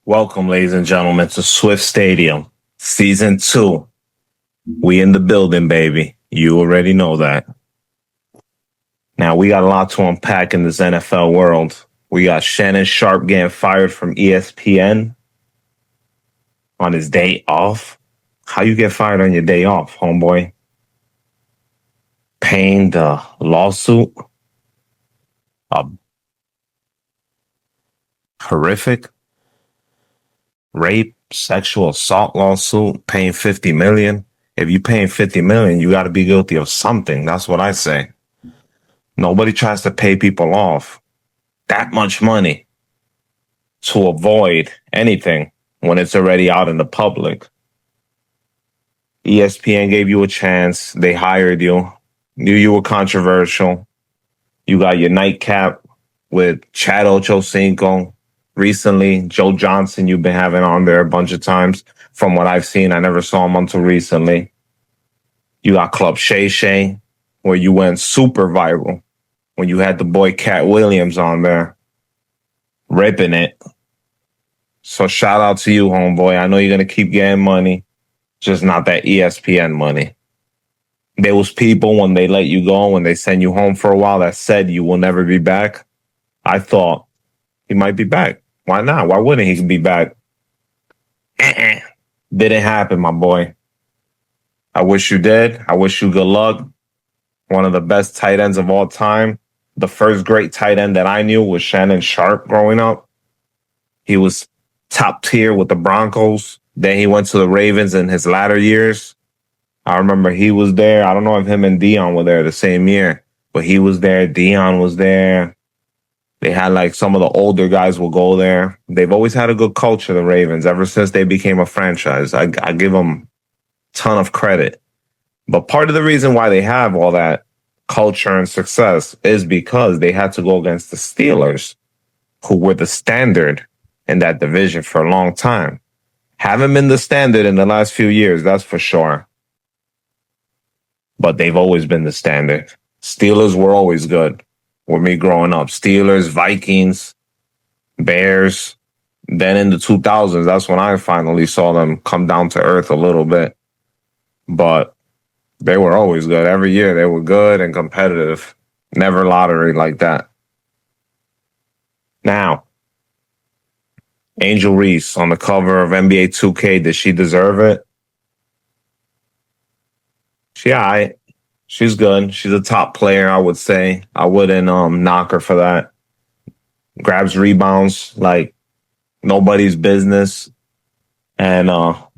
Welcome, ladies and gentlemen, to Swift Stadium, Season 2. We in the building, baby. You already know that. Now, we got a lot to unpack in this NFL world. We got Shannon Sharpe getting fired from ESPN on his day off. How you get fired on your day off, homeboy? Paying the lawsuit? A horrific rape, sexual assault lawsuit, paying $50 million. If you paying $50 million, you got to be guilty of something. That's what I say. Nobody tries to pay people off that much money to avoid anything when it's already out in the public. ESPN gave you a chance. They hired you. Knew you were controversial. You got your nightcap with Chad Ochocinco. Recently, Joe Johnson, you've been having on there a bunch of times. From what I've seen, I never saw him until recently. You got Club Sheesh, where you went super viral when you had the boy Cat Williams on there, ripping it. So shout out to you, homeboy. I know you're going to keep getting money, just not that ESPN money. There was people when they let you go, when they send you home for a while, that said you will never be back. I thought he might be back. Why not? Why wouldn't he be back? Didn't happen, my boy. I wish you did. I wish you good luck. One of the best tight ends of all time. The first great tight end that I knew was Shannon Sharpe growing up. He was top tier with the Broncos. Then he went to the Ravens in his latter years. I remember he was there. I don't know if him and Dion were there the same year, but he was there. Dion was there. They had like some of the older guys will go there. They've always had a good culture, the Ravens, ever since they became a franchise. I give them a ton of credit. But part of the reason why they have all that culture and success is because they had to go against the Steelers, who were the standard in that division for a long time. Haven't been the standard in the last few years, that's for sure. But they've always been the standard. Steelers were always good. With me growing up, Steelers, Vikings, Bears. Then in the 2000s, that's when I finally saw them come down to earth a little bit. But they were always good. Every year they were good and competitive. Never lottery like that. Now, Angel Reese on the cover of NBA 2K, did she deserve it? She all right. She's good. She's a top player, I would say. I wouldn't knock her for that. Grabs rebounds like nobody's business. And of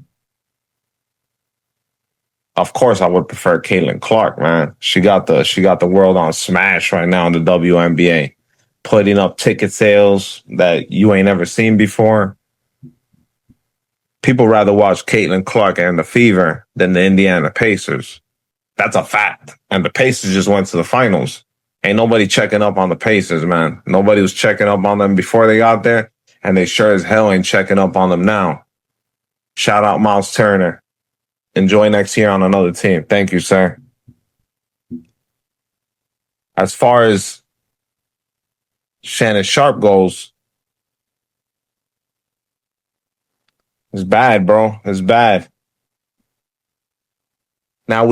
course I would prefer Caitlin Clark, man. She got the world on smash right now in the WNBA. Putting up ticket sales that you ain't ever seen before. People rather watch Caitlin Clark and the Fever than the Indiana Pacers. That's a fact. And the Pacers just went to the finals. Ain't nobody checking up on the Pacers, man. Nobody was checking up on them before they got there, and they sure as hell ain't checking up on them now. Shout out Miles Turner. Enjoy next year on another team. Thank you, sir. As far as Shannon Sharpe goes, it's bad, bro. It's bad. Now I'm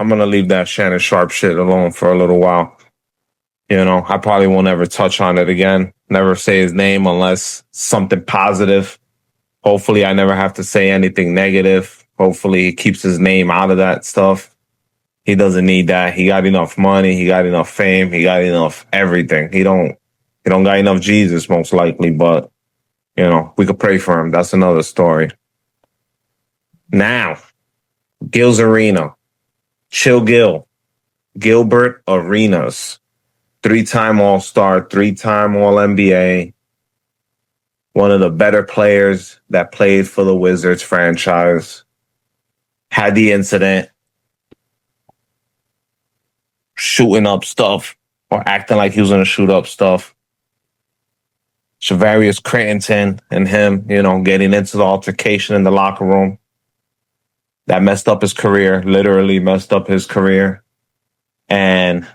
going to leave that Shannon Sharpe shit alone for a little while. You know, I probably won't ever touch on it again. Never say his name unless something positive. Hopefully I never have to say anything negative. Hopefully he keeps his name out of that stuff. He doesn't need that. He got enough money. He got enough fame. He got enough everything. He don't got enough Jesus, most likely, but you know, we could pray for him. That's another story. Now, Gil's Arena. Gilbert Arenas. 3-time All-Star, 3-time All-NBA. One of the better players that played for the Wizards franchise. Had the incident. Shooting up stuff. Or acting like he was going to shoot up stuff. Shavarius Crittenton and him, you know, getting into the altercation in the locker room. That messed up his career, literally messed up his career. And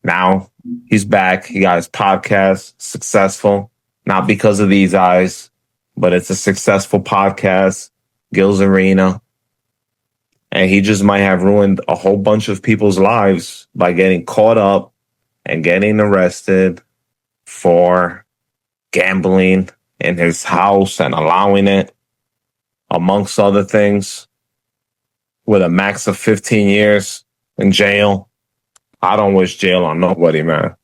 now he's back. He got his podcast, successful. not because of these eyes, but it's a successful podcast, Gil's Arena. And he just might have ruined a whole bunch of people's lives by getting caught up and getting arrested for gambling in his house and allowing it, amongst other things, with a max of 15 years in jail. I don't wish jail on nobody, man.